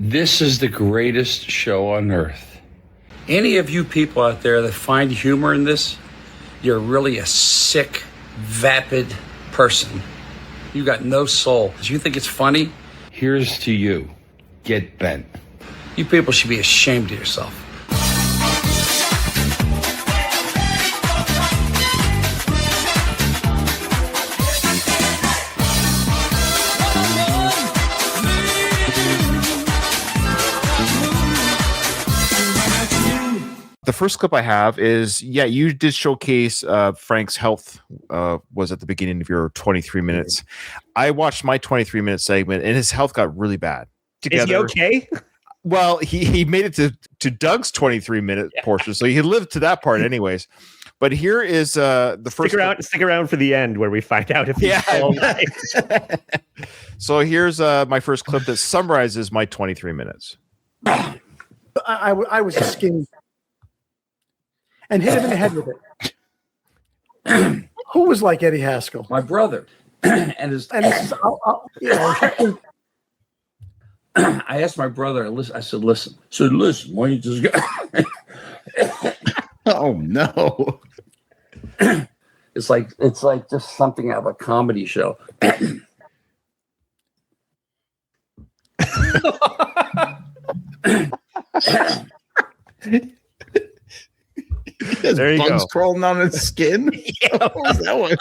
This is the greatest show on earth. Any of you people out there that find humor in this, you're really a sick, vapid person. You got no soul. Do you think it's funny? Here's to you. Get bent. You people should be ashamed of yourself. The first clip I have is, you did showcase Frank's health was at the beginning of your 23 minutes. I watched my 23-minute segment, and his health got really bad. Is he okay? Well, he made it to Doug's 23-minute portion, so he lived to that part anyways. But here is the first. Stick around for the end where we find out if he's still alive. So here's my first clip that summarizes my 23 minutes. I was skinny. And hit him in the head with it. Who was like Eddie Haskell? My brother. and this is, I asked my brother, I said, listen, why don't you just go? Oh, no. It's like just something out of a comedy show. There you bugs go. Crawling on his skin. What was that one?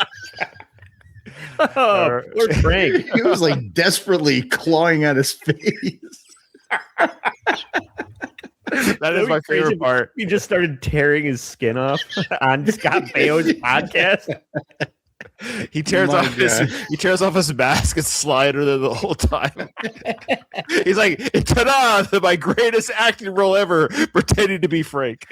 Oh, poor Frank. He was like desperately clawing at his face. That is my favorite part. He just started tearing his skin off on Scott Baio's podcast. He tears off his mask and slider there the whole time. He's like, ta-da! My greatest acting role ever, pretending to be Frank.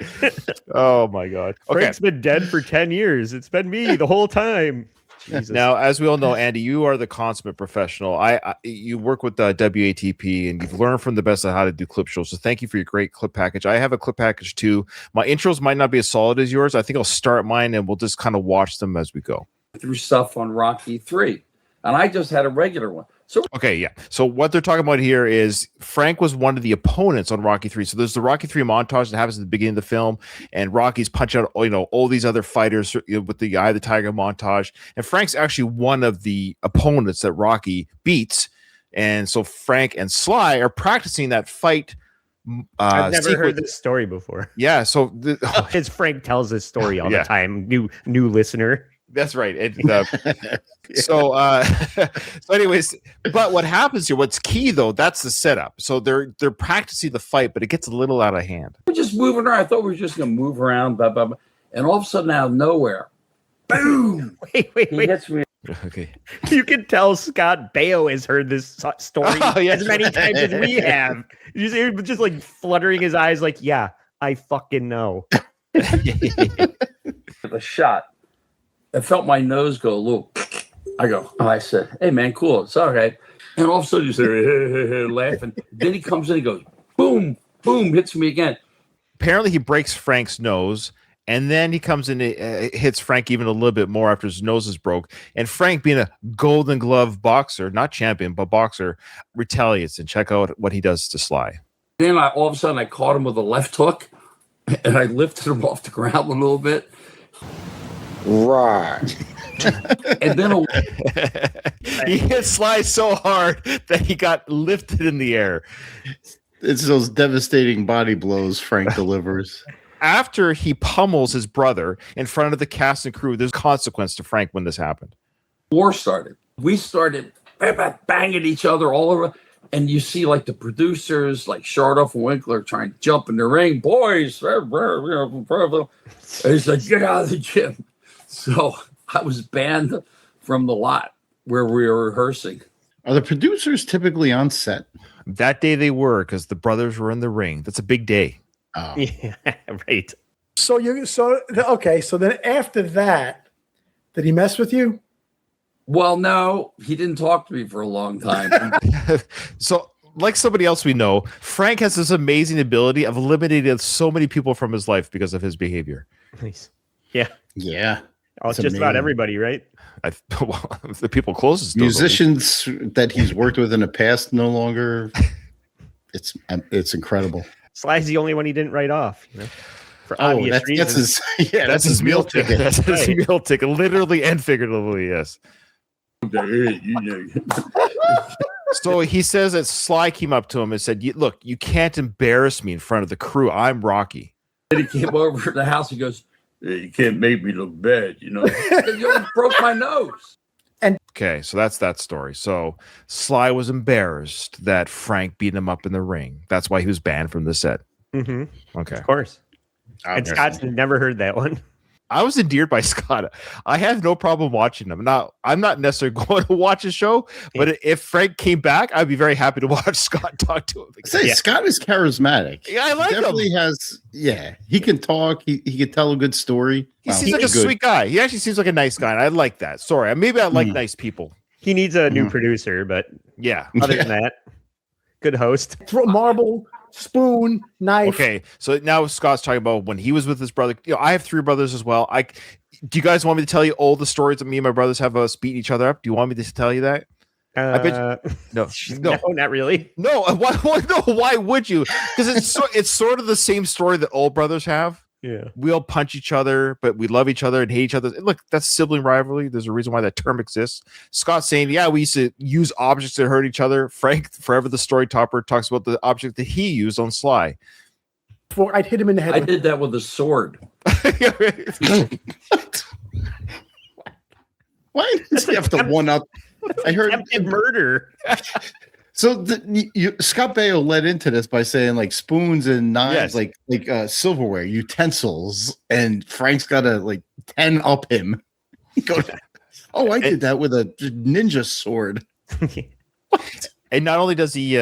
Oh my god! Okay, Frank's been dead for 10 years. It's been me the whole time. Jesus. Now, as we all know, Andy, you are the consummate professional. You work with WATP, and you've learned from the best of how to do clip shows. So thank you for your great clip package. I have a clip package too. My intros might not be as solid as yours. I think I'll start mine, and we'll just kind of watch them as we go. Through stuff on Rocky 3, and I just had a regular one. So okay, yeah. So what they're talking about here is Frank was one of the opponents on Rocky 3. So there's the Rocky 3 montage that happens at the beginning of the film, and Rocky's punch out, all these other fighters with the Eye of the Tiger montage, and Frank's actually one of the opponents that Rocky beats, and so Frank and Sly are practicing that fight. I've never heard this story before. Yeah, so because Frank tells this story all the time. New listener. That's right. So anyways, but what happens here, what's key though, that's the setup. So they're practicing the fight, but it gets a little out of hand. We're just moving around. I thought we were just going to move around, blah, blah, blah. And all of a sudden out of nowhere, boom. Wait. He hits me. Okay. You can tell Scott Baio has heard this story as many times as we have. You see him just like fluttering his eyes like, yeah, I fucking know. The shot. I felt my nose go a little. I said, hey, man, cool. It's all right. And all of a sudden, you say, laughing. Then he comes in and goes, boom, boom, hits me again. Apparently, he breaks Frank's nose, and then he comes in and hits Frank even a little bit more after his nose is broke. And Frank, being a Golden Glove boxer, not champion, but boxer, retaliates. And check out what he does to Sly. Then all of a sudden, I caught him with a left hook, and I lifted him off the ground a little bit. Right. And then he hit Sly so hard that he got lifted in the air. It's those devastating body blows Frank delivers. After he pummels his brother in front of the cast and crew, there's consequence to Frank when this happened. War started. We started banging each other all over. And you see like the producers like Shardoff and Winkler trying to jump in the ring. Boys. And he's like, get out of the gym. So I was banned from the lot where we were rehearsing. Are the producers typically on set? That day they were, because the brothers were in the ring. That's a big day. Oh. Yeah, right. So then after that, did he mess with you? Well, no, he didn't talk to me for a long time. So, like somebody else we know, Frank has this amazing ability of eliminating so many people from his life because of his behavior. Nice. Yeah. Yeah. Oh, it's just about everybody, right? The people closest. Musicians that he's worked with in the past no longer It's incredible. Sly's the only one he didn't write off. For obvious reasons. That's his meal ticket. That's his meal ticket, literally and figuratively. Yes. So he says that Sly came up to him and said, "Look, you can't embarrass me in front of the crew. I'm Rocky." Then he came over to the house. He goes, "You can't make me look bad, you know." You broke my nose. Okay, so that's that story. So Sly was embarrassed that Frank beat him up in the ring. That's why he was banned from the set. Mm-hmm. Okay, of course. And Scott's never heard that one. I was endeared by Scott. I have no problem watching him. Now, I'm not necessarily going to watch a show, but if Frank came back, I'd be very happy to watch Scott talk to him. Scott is charismatic. Yeah, I like him. He can talk. He can tell a good story. He seems like a sweet guy. He actually seems like a nice guy, and I like that. Sorry, maybe I like nice people. He needs a new producer, but yeah. Other than that, good host. Marble, spoon, knife. Okay, so now Scott's talking about when he was with his brother. I have 3 brothers as well. Do you guys want me to tell you all the stories that me and my brothers have us beating each other up? Do you want me to tell you that? I bet no, not really. No, why would you? Because it's sort of the same story that all brothers have. Yeah, we all punch each other, but we love each other and hate each other. And look, that's sibling rivalry. There's a reason why that term exists. Scott's saying, yeah, we used to use objects that hurt each other. Frank, forever the story topper, talks about the object that he used on Sly. I'd hit him in the head. I did that with a sword. Why does he have to one up? I heard murder. So Scott Baio led into this by saying like spoons and knives, like silverware, utensils, and Frank's got to 10 up him. I did that with a ninja sword. And not only does he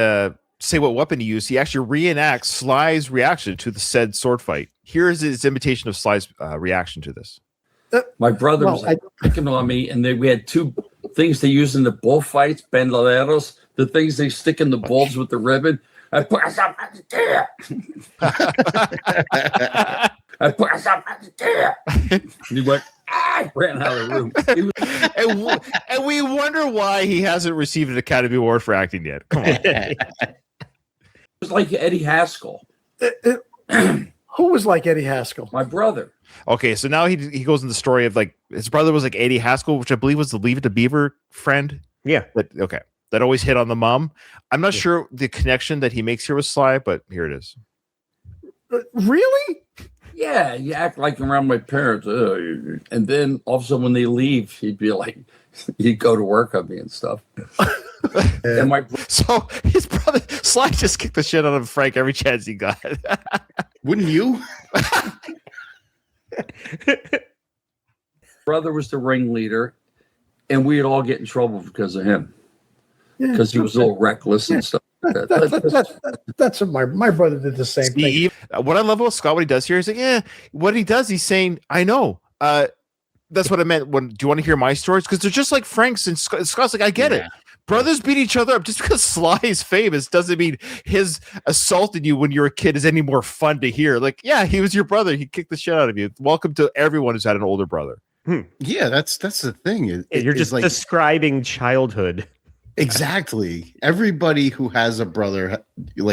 say what weapon he used, he actually reenacts Sly's reaction to the said sword fight. Here is his imitation of Sly's reaction to this. My brother was picking on me, and we had 2 things they use in the bullfights, bandoleros, the things they stick in the bulbs with the ribbon. I put myself out the chair. I put myself out the chair. And he went, ran out of the room. And we wonder why he hasn't received an Academy Award for acting yet. Come on. It was like Eddie Haskell. Who was like Eddie Haskell? My brother. Okay, so now he goes in the story of his brother was like Eddie Haskell, which I believe was the Leave It to Beaver friend. Yeah. That always hit on the mom. I'm not sure the connection that he makes here with Sly, but here it is. Really? Yeah, you act like around my parents. And then all of a sudden when they leave, he'd go to work on me and stuff. So his brother, Sly just kicked the shit out of Frank every chance he got. Wouldn't you? Brother was the ringleader, and we'd all get in trouble because of him. Because he was a little reckless and stuff. That's what my brother did the same thing. What I love about Scott, what he does here is what he does, he's saying, I know. That's what I meant. Do you want to hear my stories? Because they're just like Frank's and Scott's like, I get it. Brothers beat each other up. Just because Sly is famous doesn't mean his assaulting you when you're a kid is any more fun to hear. He was your brother. He kicked the shit out of you. Welcome to everyone who's had an older brother. Yeah, that's the thing. You're just describing childhood. Exactly. Everybody who has a brother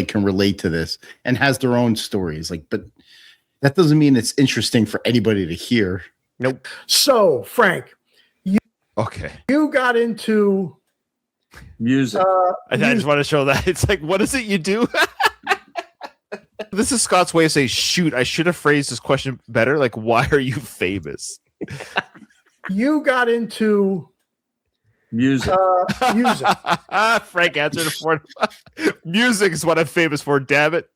can relate to this and has their own stories. But that doesn't mean it's interesting for anybody to hear. Nope. So, Frank, you got into music. I just want to show that. It's what is it you do? This is Scott's way of saying, shoot, I should have phrased this question better. Why are you famous? You got into music. Frank answered it for music is what I'm famous for, damn it.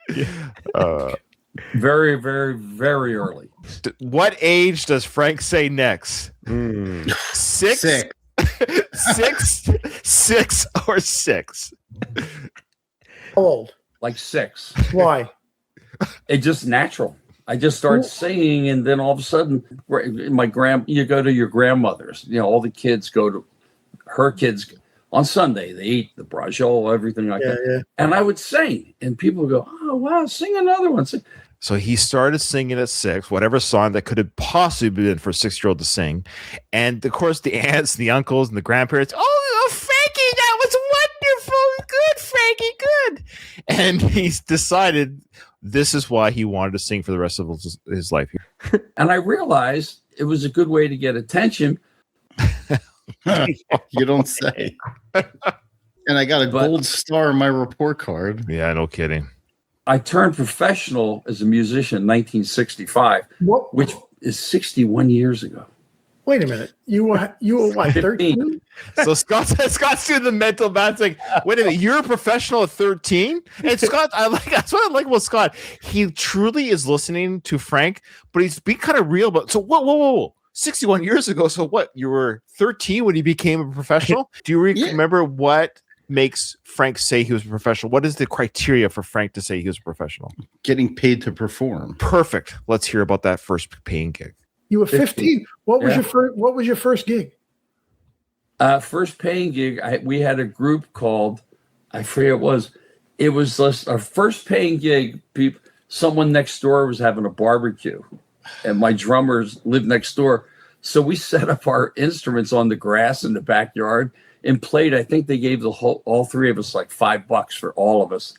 Very, very, very early. What age does Frank say next? 6? 6 or 6? How old? 6. Why? It's just natural. I just started singing, and then all of a sudden, you go to your grandmother's. All the kids go to her kids on Sunday. They eat the brajol, everything like that. Yeah. And I would sing, and people would go, "Oh wow, sing another one." So he started singing at 6, whatever song that could have possibly been for a 6-year-old to sing, and of course the aunts, the uncles, and the grandparents. Oh, Frankie, that was wonderful. Good, Frankie good. And he's decided this is why he wanted to sing for the rest of his life here. And I realized it was a good way to get attention. You don't say. And I got a gold star on my report card. Yeah, no kidding. I turned professional as a musician in 1965, which is 61 years ago. Wait a minute. You were what, 13? So Scott's doing the mental math thing. Wait a minute, you're a professional at 13? And Scott, that's what I like about Scott. He truly is listening to Frank, but he's being kind of real about. So whoa. 61 years ago. So what? You were 13 when you became a professional? Do you remember what makes Frank say he was a professional? What is the criteria for Frank to say he was a professional? Getting paid to perform. Perfect. Let's hear about that first paying gig. You were 15. What was your first gig? First paying gig, we had a group called, I forget what it was. It was our first paying gig. Someone next door was having a barbecue, and my drummers lived next door. So we set up our instruments on the grass in the backyard and played. I think they gave all three of us like $5 for all of us.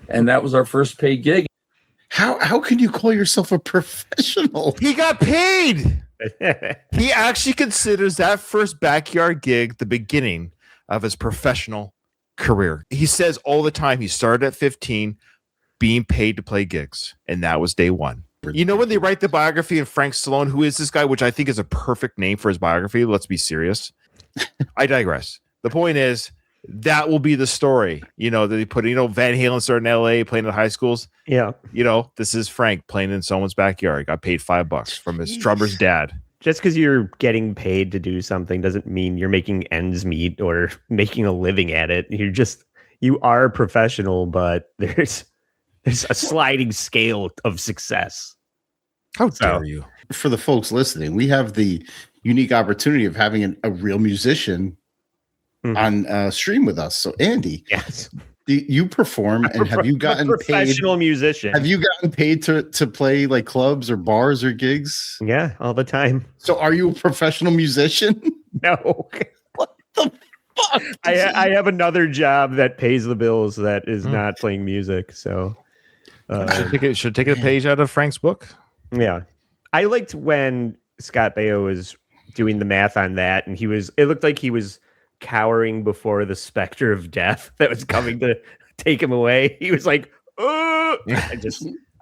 And that was our first paid gig. How can you call yourself a professional? He got paid. He actually considers that first backyard gig the beginning of his professional career. He says all the time he started at 15 being paid to play gigs, and that was day one. You know, when they write the biography of Frank Stallone, who is this guy, which I think is a perfect name for his biography. Let's be serious. I digress. The point is, that will be the story, that they put, Van Halen started in LA playing at high schools. Yeah. This is Frank playing in someone's backyard. Got paid $5 from his drummer's dad. Just because you're getting paid to do something doesn't mean you're making ends meet or making a living at it. You are a professional, but there's a sliding scale of success. How dare you? For the folks listening, we have the unique opportunity of having a real musician on stream with us. So Andy, yes, you perform, and have you gotten professional musician? Have you gotten paid to play like clubs or bars or gigs? Yeah, all the time. So are you a professional musician? No. What the fuck? I have another job that pays the bills that is not playing music. So should take a page out of Frank's book. Yeah, I liked when Scott Baio was doing the math on that, and it looked like he was cowering before the specter of death that was coming to take him away. He was like, "Oh!"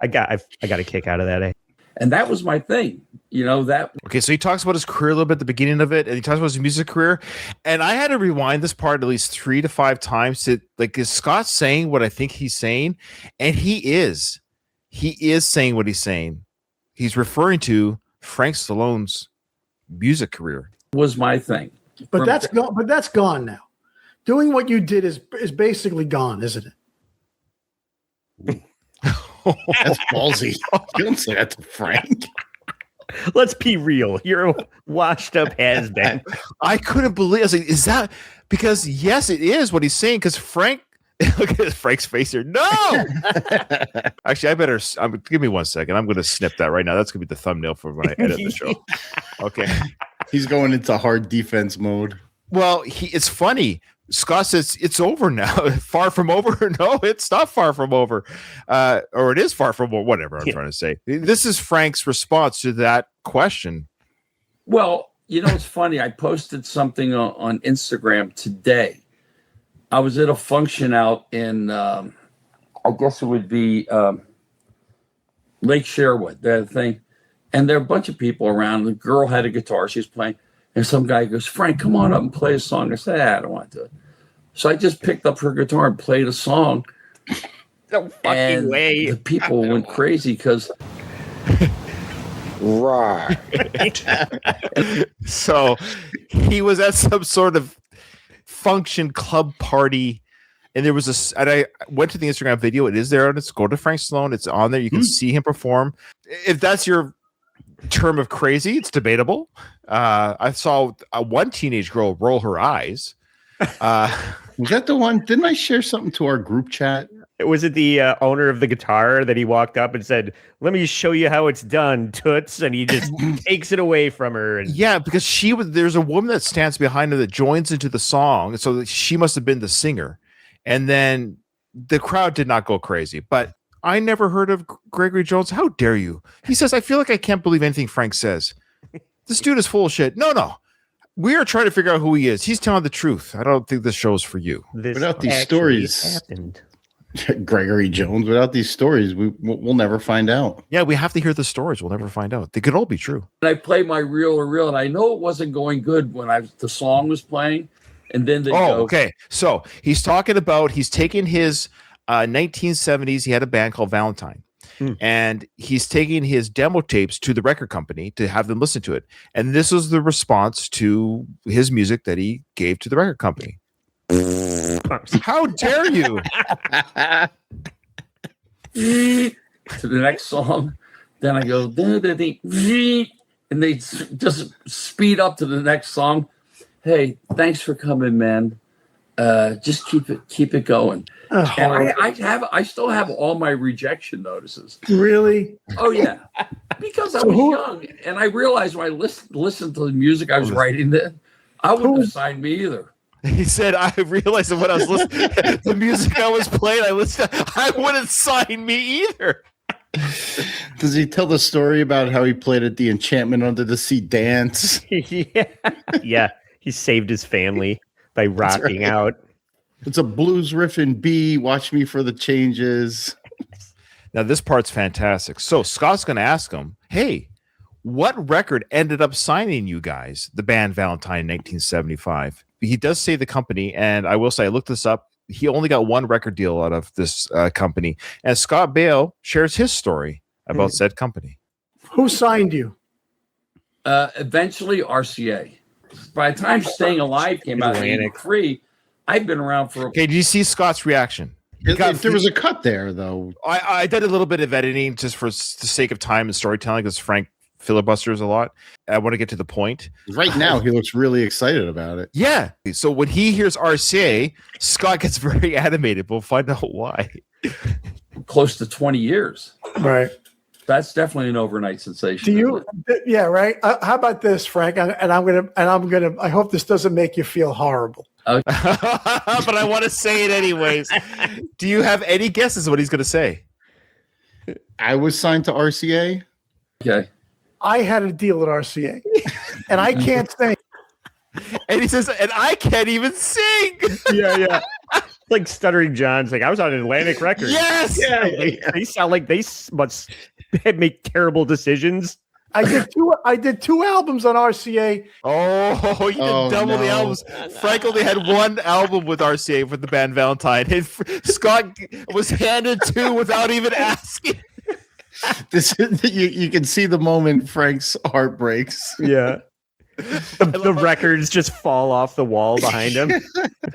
I got a kick out of that. And that was my thing, that. Okay, so he talks about his career a little bit at the beginning of it, and he talks about his music career. And I had to rewind this part at least 3 to 5 times to is Scott saying what I think he's saying? And he is saying what he's saying. He's referring to Frank Stallone's music career. Was my thing. But that's gone. But that's gone now. Doing what you did is basically gone, isn't it? That's ballsy. You don't say that to Frank. Let's be real. You're a washed up has-been. I couldn't believe. I was like, is that because? Yes, it is what he's saying. Because Frank, look at Frank's face here. No. Actually, I better. Give me 1 second. I'm going to snip that right now. That's going to be the thumbnail for when I edit the show. Okay. He's going into hard defense mode. Well, it's funny. Scott says it's over now. Far from over? No, it's not far from over. Or it is far from over. Whatever I'm trying to say. This is Frank's response to that question. Well, it's funny. I posted something on Instagram today. I was at a function out in, I guess it would be Lake Sherwood, that thing. And there are a bunch of people around. The girl had a guitar. She was playing. And some guy goes, "Frank, come on up and play a song." I said, I don't want to do it. So I just picked up her guitar and played a song. No fucking way. The people went crazy because... Right. So he was at some sort of function club party. And and I went to the Instagram video. It is there. It's go to Frank Stallone. It's on there. You can see him perform. If that's your term of crazy, it's debatable. I saw one teenage girl roll her eyes. Was that the one? Didn't I share something to our group chat? Was it the owner of the guitar that he walked up and said, "Let me show you how it's done, toots," and he just takes it away from her? And yeah, because there's a woman that stands behind her that joins into the song, so she must have been the singer. And then the crowd did not go crazy, but I never heard of Gregory Jones. How dare you? He says, I feel like I can't believe anything Frank says. This dude is full of shit. No. We are trying to figure out who he is. He's telling the truth. I don't think this show is for you. Without these stories happened. Gregory Jones, without these stories, we'll never find out. Yeah, we have to hear the stories. We'll never find out. They could all be true. And I played my reel, and I know it wasn't going good when the song was playing. And then they go, okay. So he's talking about, he's taking his 1970s, he had a band called Valentine. And he's taking his demo tapes to the record company to have them listen to it. And this was the response to his music that he gave to the record company. How dare you? To the next song. Then I go, and they just speed up to the next song. Hey, thanks for coming, man. Just keep it going. Oh, and I still have all my rejection notices. really? Oh yeah, because I was young and I realized when I listened to the music I was writing, that I wouldn't have signed me either. He said, I realized that when I was listening the music I was playing, I wouldn't sign me either. Does he tell the story about how he played at the Enchantment Under the Sea dance? Yeah. He saved his family by rocking out. It's a blues riff in B. Watch me for the changes. Now, this part's fantastic. So Scott's going to ask him, hey, what record ended up signing you guys, the band Valentine in 1975? He does say the company, and I will say, I looked this up. He only got one record deal out of this company. And Scott Baio shares his story about said company. Who signed you? Eventually, RCA. By the time Staying Alive came out in 1983, I'd been around for. Okay, do you see Scott's reaction? There was a cut there, though. I did a little bit of editing just for the sake of time and storytelling because Frank filibusters a lot. I want to get to the point. Right now, he looks really excited about it. Yeah. So when he hears RCA, Scott gets very animated. We'll find out why. Close to 20 years. Right. That's definitely an overnight sensation. Do you? Yeah, right. How about this, Frank? I hope this doesn't make you feel horrible. But I want to say it anyways. Do you have any guesses what he's going to say? I was signed to RCA. Okay. I had a deal at RCA, and I can't sing. And he says, and I can't even sing. Yeah. Like Stuttering John's like, I was on Atlantic Records. Yes. Yeah. They sound like they must make terrible decisions. I did two albums on RCA. Oh, you did double the albums. Frank only had one album with RCA with the band Valentine. And Scott was handed two without even asking. This you can see the moment Frank's heart breaks. Yeah. The records just fall off the wall behind him.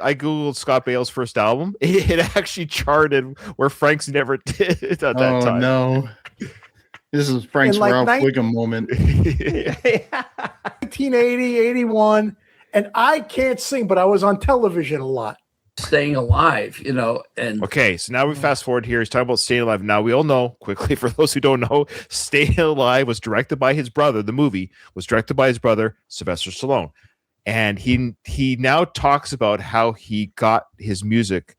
I googled Scott Baio's first album. It actually charted where Frank's never did at that time. Oh no. This is Frank's Ralph Wiggum moment. 1980, 81, and I can't sing, but I was on television a lot. Staying Alive, and okay, so now we fast forward here. He's talking about Staying Alive. Now we all know, quickly for those who don't know, Staying Alive was directed by his brother. The movie was directed by his brother, Sylvester Stallone. And he now talks about how he got his music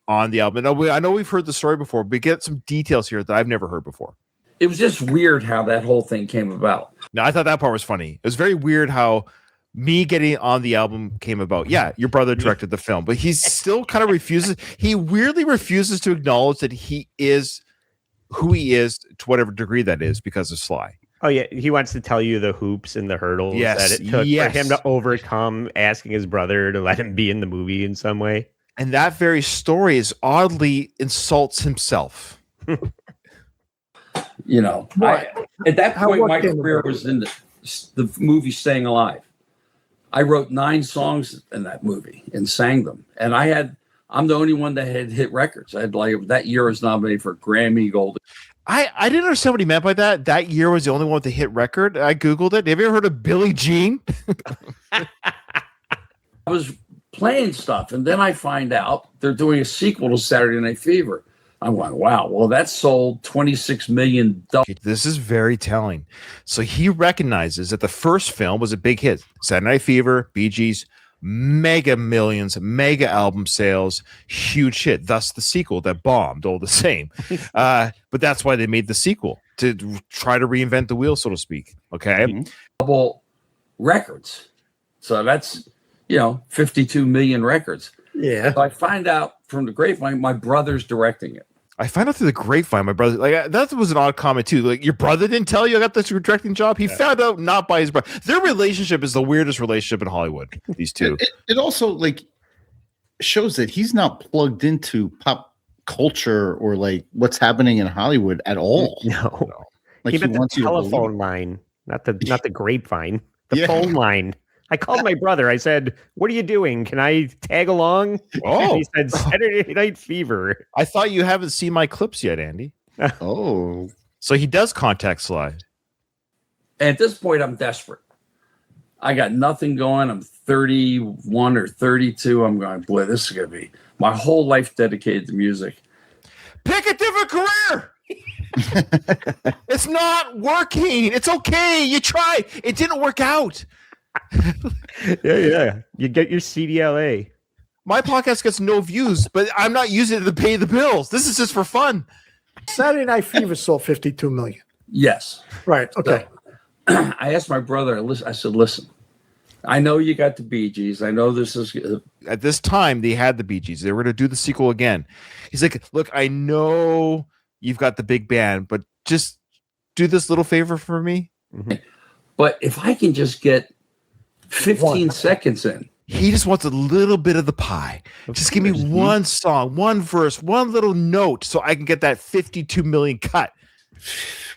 on the album. Now, I know we've heard the story before, but get some details here that I've never heard before. It was just weird how that whole thing came about. Now, I thought that part was funny. It was very weird how me getting on the album came about. Yeah, your brother directed the film, but he still kind of refuses. He weirdly refuses to acknowledge that he is who he is to whatever degree that is because of Sly. Oh yeah, he wants to tell you the hoops and the hurdles that it took for him to overcome, asking his brother to let him be in the movie in some way. And that very story is oddly insults himself. At that point, my career was in the movie Staying Alive. I wrote 9 songs in that movie and sang them. And I'm the only one that had hit records. I had that year was nominated for Grammy Gold. I didn't understand what he meant by that. That year was the only one with the hit record. I Googled it. Have you ever heard of Billie Jean? I was playing stuff, and then I find out they're doing a sequel to Saturday Night Fever. I'm going, wow, well, that sold $26 million. This is very telling. So he recognizes that the first film was a big hit. Saturday Night Fever, Bee Gees, mega millions, mega album sales, huge hit. Thus the sequel that bombed all the same. But that's why they made the sequel, to try to reinvent the wheel, so to speak. Okay. Double records. So that's, 52 million records. Yeah. So I find out from the grapevine, my brother's directing it. I find out through the grapevine, my brother, that was an odd comment too. Like, your brother didn't tell you I got this directing job. He found out not by his brother. Their relationship is the weirdest relationship in Hollywood. These two. It also shows that he's not plugged into pop culture or what's happening in Hollywood at all. No. Like, he he meant wants the you to telephone believe. line, not the grapevine, the Yeah. phone line. I called my brother. I said, "What are you doing? Can I tag along?" Oh. He said, "Saturday Night Fever." I thought you haven't seen my clips yet, Andy. Oh, So he does contact Sly. And at this point, I'm desperate. I got nothing going. I'm 31 or 32. I'm going, boy, this is going to be my whole life dedicated to music. Pick a different career. It's not working. It's okay. You try. It didn't work out. Yeah. You get your CDLA. My podcast gets no views, but I'm not using it to pay the bills. This is just for fun. Saturday Night Fever sold 52 million. Yes. Right. Okay. So, I asked my brother, I said, listen, I know you got the Bee Gees. I know this is. At this time, they had the Bee Gees. They were going to do the sequel again. He's like, look, I know you've got the big band, but just do this little favor for me. Mm-hmm. But if I can just get 15 seconds in. He just wants a little bit of the pie. Just give me one song, one verse, one little note so I can get that 52 million cut.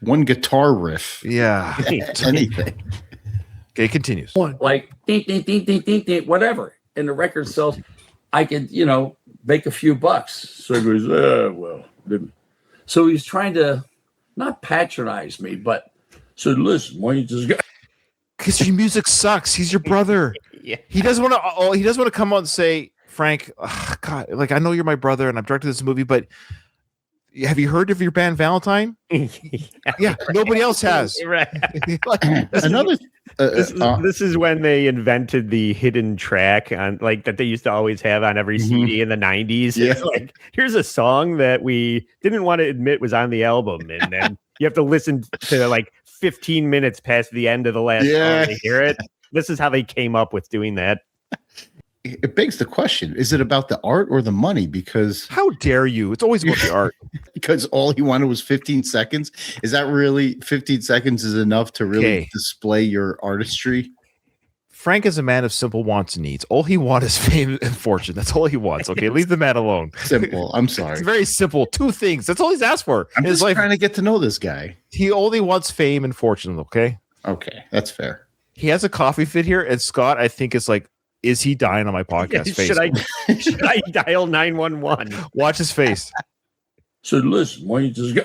one guitar riff. Yeah. Anything. Okay, it continues. Like, ding, ding, ding, ding, ding, ding, whatever. And the record sells. I could, make a few bucks. So he goes, well. So he's trying to not patronize me, but said, listen, why don't you just go? Because your music sucks. He's your brother. Yeah. He doesn't want to. He doesn't want to come out and say, Frank, God, I know you're my brother and I'm directing this movie, but have you heard of your band Valentine? Yeah, nobody else has. Right. This is when they invented the hidden track on that they used to always have on every CD in the 90s. Yeah. It's here's a song that we didn't want to admit was on the album, and then you have to listen to 15 minutes past the end of the last song to hear it. This is how they came up with doing that. It begs the question, is it about the art or the money? Because how dare you? It's always about the art. Because all he wanted was 15 seconds. Is that really 15 seconds is enough to really display your artistry? Frank is a man of simple wants and needs. All he wants is fame and fortune. That's all he wants. Okay, leave the man alone. Simple. I'm sorry. It's very simple. Two things. That's all he's asked for. I'm just trying to get to know this guy. He only wants fame and fortune. Okay. Okay, that's fair. He has a coffee fit here, and Scott, I think, is like, is he dying on my podcast face? Should I dial 911? Watch his face. So listen, why don't you just go?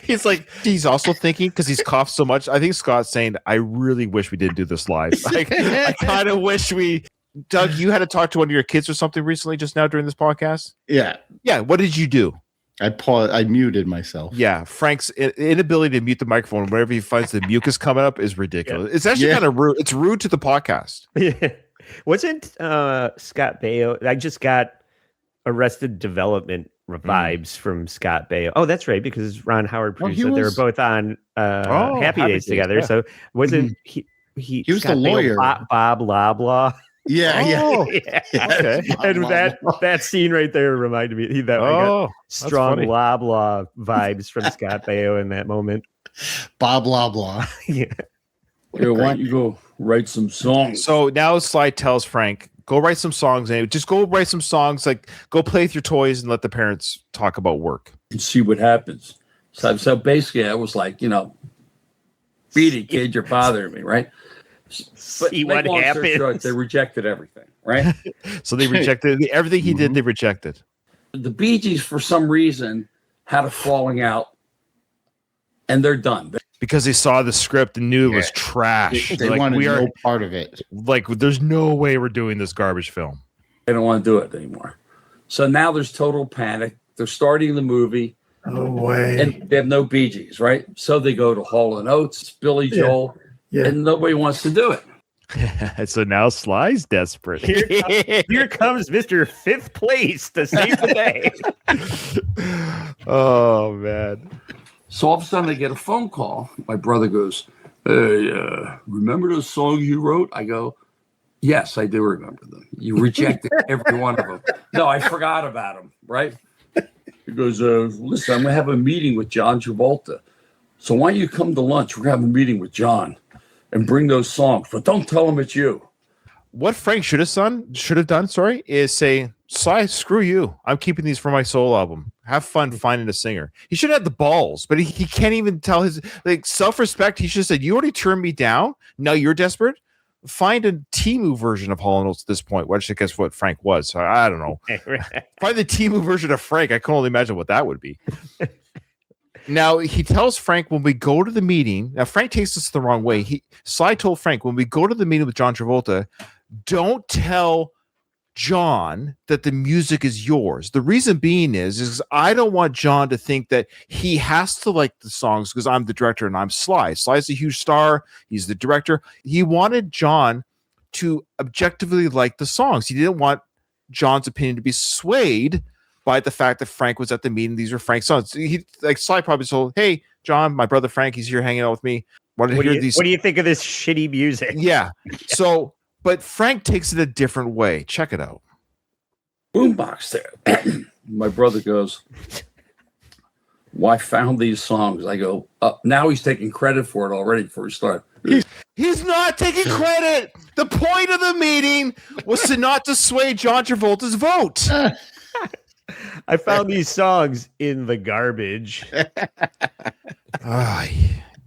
He's like, he's also thinking, because he's coughed so much. I think Scott's saying, I really wish we didn't do this live. I kind of wish we. Doug, you had to talk to one of your kids or something recently just now during this podcast? Yeah. Yeah. What did you do? I muted myself. Yeah. Frank's inability to mute the microphone whenever he finds the mucus coming up is ridiculous. Yeah. It's actually kind of rude. It's rude to the podcast. Yeah. Wasn't Scott Baio? I just got Arrested Development vibes from Scott Baio. Oh, that's right, because Ron Howard produced it. They were both on Happy Days together. Yeah. So wasn't he was Scott the lawyer, Bob Loblaw? Yeah, yeah. Okay. And that scene right there reminded me that I got strong Loblaw vibes from Scott Baio in that moment. Bob Loblaw. Yeah. Why don't you go write some songs? So now Sly tells Frank, go write some songs, and just go write some songs. Go play with your toys and let the parents talk about work and see what happens. So basically, I was like, beat it, kid, you're bothering me, right? But see what happens. Short, they rejected everything, right? So they rejected everything he did. They rejected. The Bee Gees, for some reason, had a falling out, and they're done. Because they saw the script and knew it was trash. They wanted no part of it. There's no way we're doing this garbage film. They don't want to do it anymore. So now there's total panic. They're starting the movie. No way. And they have no Bee Gees, right? So they go to Hall & Oates, Billy Joel, and nobody wants to do it. So now Sly's desperate. Here comes Mr. Fifth Place to save the day. Oh, man. So all of a sudden I get a phone call. My brother goes, "Hey, remember those songs you wrote?" I go, "Yes, I do remember them. You rejected every one of them." "No, I forgot about them," right? He goes, "Listen, I'm going to have a meeting with John Travolta. So why don't you come to lunch? We're going to have a meeting with John and bring those songs. But don't tell him it's you." What Frank should have done, is say, "Sly, screw you. I'm keeping these for my solo album. Have fun finding a singer." He should have had the balls, but he can't even tell his self-respect. He should have said, "You already turned me down. Now you're desperate. Find a Temu version of Hall & Oates at this point." Which I guess what Frank was. So I don't know. Find the Temu version of Frank. I can only imagine what that would be. Now, he tells Frank when we go to the meeting. Now, Frank takes this the wrong way. Sly told Frank when we go to the meeting with John Travolta, don't tell John that the music is yours. The reason being is I don't want John to think that he has to like the songs because I'm the director and I'm Sly. Sly's a huge star. He's the director. He wanted John to objectively like the songs. He didn't want John's opinion to be swayed by the fact that Frank was at the meeting. These were Frank's songs. Sly probably told, "Hey, John, my brother Frank, he's here hanging out with me. What do you think of this shitty music?" Yeah. So, but Frank takes it a different way. Check it out. Boombox there. My brother goes, "Well, I found these songs." I go, now he's taking credit for it already before he started. He's not taking credit. The point of the meeting was to not dissuade John Travolta's vote. I found these songs in the garbage. Do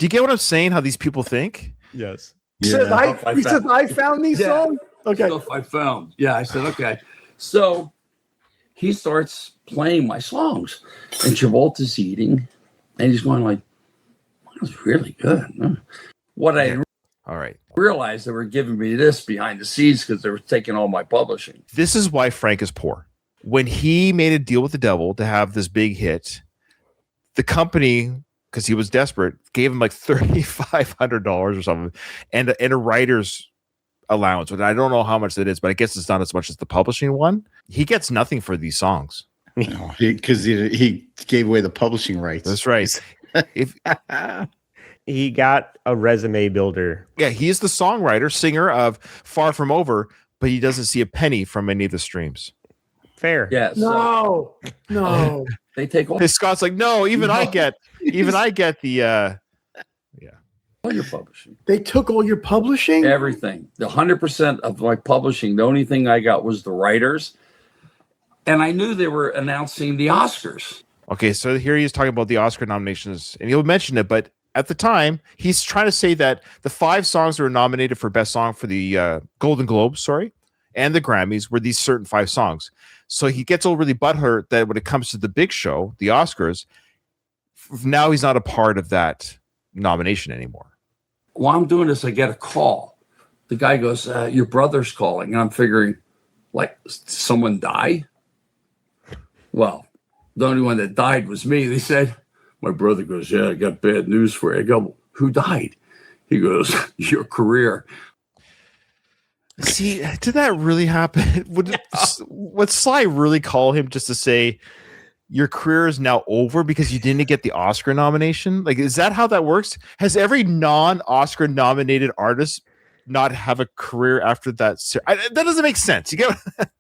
you get what I'm saying? How these people think? Yes. He says, I found these songs. Okay. Stuff I found. Yeah, I said, okay. So he starts playing my songs, and Travolta's eating, and he's going like, "That's really good." What I all right realized, they were giving me this behind the scenes because they were taking all my publishing. This is why Frank is poor. When he made a deal with the devil to have this big hit, the company, because he was desperate, gave him like $3,500 or something, and a writer's allowance. And I don't know how much that is, but I guess it's not as much as the publishing one. He gets nothing for these songs. No, because he gave away the publishing rights. That's right. He got a resume builder. Yeah, he's the songwriter, singer of Far From Over, but he doesn't see a penny from any of the streams. Fair. Yes. No. They take all. Scott's like, no, I get the all your publishing. They took all your publishing? Everything. The 100% of my publishing. The only thing I got was the writers. And I knew they were announcing the Oscars. Okay, so here he is talking about the Oscar nominations, and he'll mention it, but at the time, he's trying to say that the 5 songs that were nominated for Best Song for the Golden Globes, and the Grammys were these certain 5 songs. So he gets all really butthurt that when it comes to the big show, the Oscars, now he's not a part of that nomination anymore. While I'm doing this, I get a call. The guy goes, "Your brother's calling." And I'm figuring, like, someone die? Well, the only one that died was me. They said, my brother goes, "Yeah, I got bad news for you." I go, "Who died?" He goes, "Your career." See, did that really happen? Would Sly really call him just to say your career is now over because you didn't get the Oscar nomination? Like, is that how that works? Has every non-Oscar nominated artist not have a career after that? That doesn't make sense. You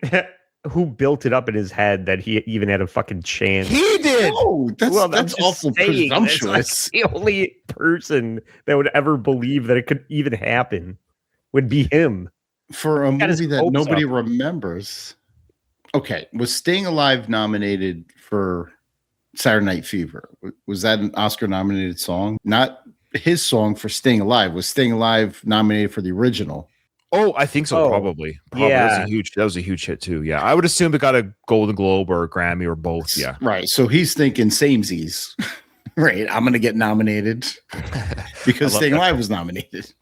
get who built it up in his head that he even had a fucking chance? He did. Oh, that's awful presumptuous. The only person that would ever believe that it could even happen would be him. For a movie that nobody remembers. Okay, was Staying Alive nominated for Saturday Night Fever? Was that an Oscar-nominated song? Not his song for Staying Alive. Was Staying Alive nominated for the original? Oh, I think so. Probably. Yeah, that was a huge hit too. Yeah, I would assume it got a Golden Globe or a Grammy or both. Yeah, right. So he's thinking samesies. Right, I'm gonna get nominated because Staying Alive was nominated.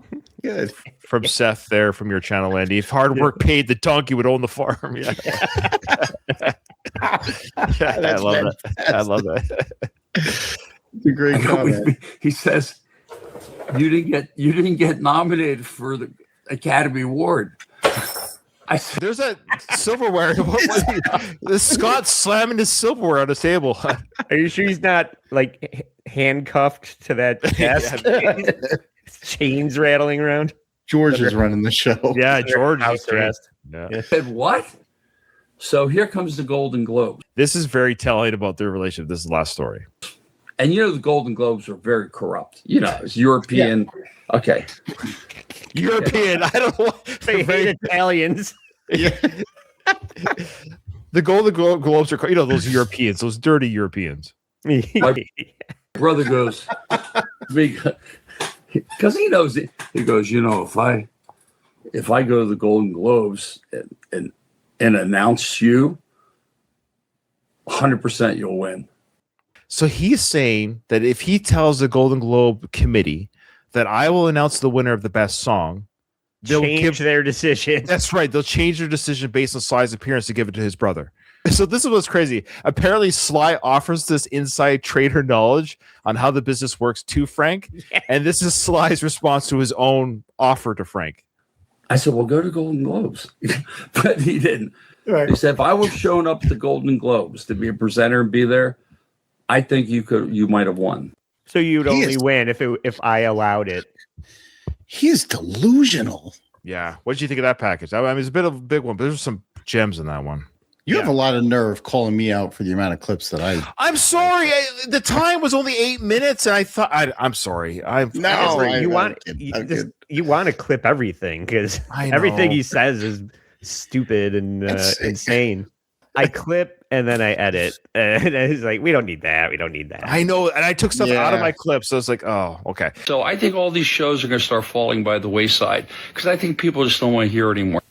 Good. From Seth there from your channel, Andy. If hard work paid, the donkey would own the farm. Yeah. I love that. It's a great comment. He says, "You didn't get nominated for the Academy Award." I said, There's that silverware. The Scott slamming his silverware on the table. Are you sure he's not like handcuffed to that desk? Chains rattling around. George is running the show. Yeah, George House arrest. I said, "What?" So here comes the Golden Globe. This is very telling about their relationship. This is the last story. And the Golden Globes are very corrupt. It's European. Yeah. Okay. European. I don't know. They hate Italians. Yeah. The Golden Globes are, those Europeans, those dirty Europeans. My brother goes, because he knows it. He goes, if I go to the Golden Globes and announce you, 100% you'll win. So he's saying that if he tells the Golden Globe committee that I will announce the winner of the best song, they'll change their decision. That's right. They'll change their decision based on Sly's appearance to give it to his brother. So this is what's crazy. Apparently, Sly offers this inside trader knowledge on how the business works to Frank. Yeah. And this is Sly's response to his own offer to Frank. I said, well, go to Golden Globes. But he didn't. Right. He said, if I was showing up to Golden Globes to be a presenter and be there, I think you might have won. So you'd only win if I allowed it. He's delusional. Yeah. What did you think of that package? I mean, it's a bit of a big one, but there's some gems in that one. You have a lot of nerve calling me out for the amount of clips that I'm sorry. The time was only 8 minutes, and I thought I'm sorry. You want to clip everything because everything he says is stupid and insane. I clip and then I edit, and it's like we don't need that. We don't need that. I know, and I took stuff out of my clips, so it's like, oh, okay. So I think all these shows are going to start falling by the wayside because I think people just don't want to hear it anymore.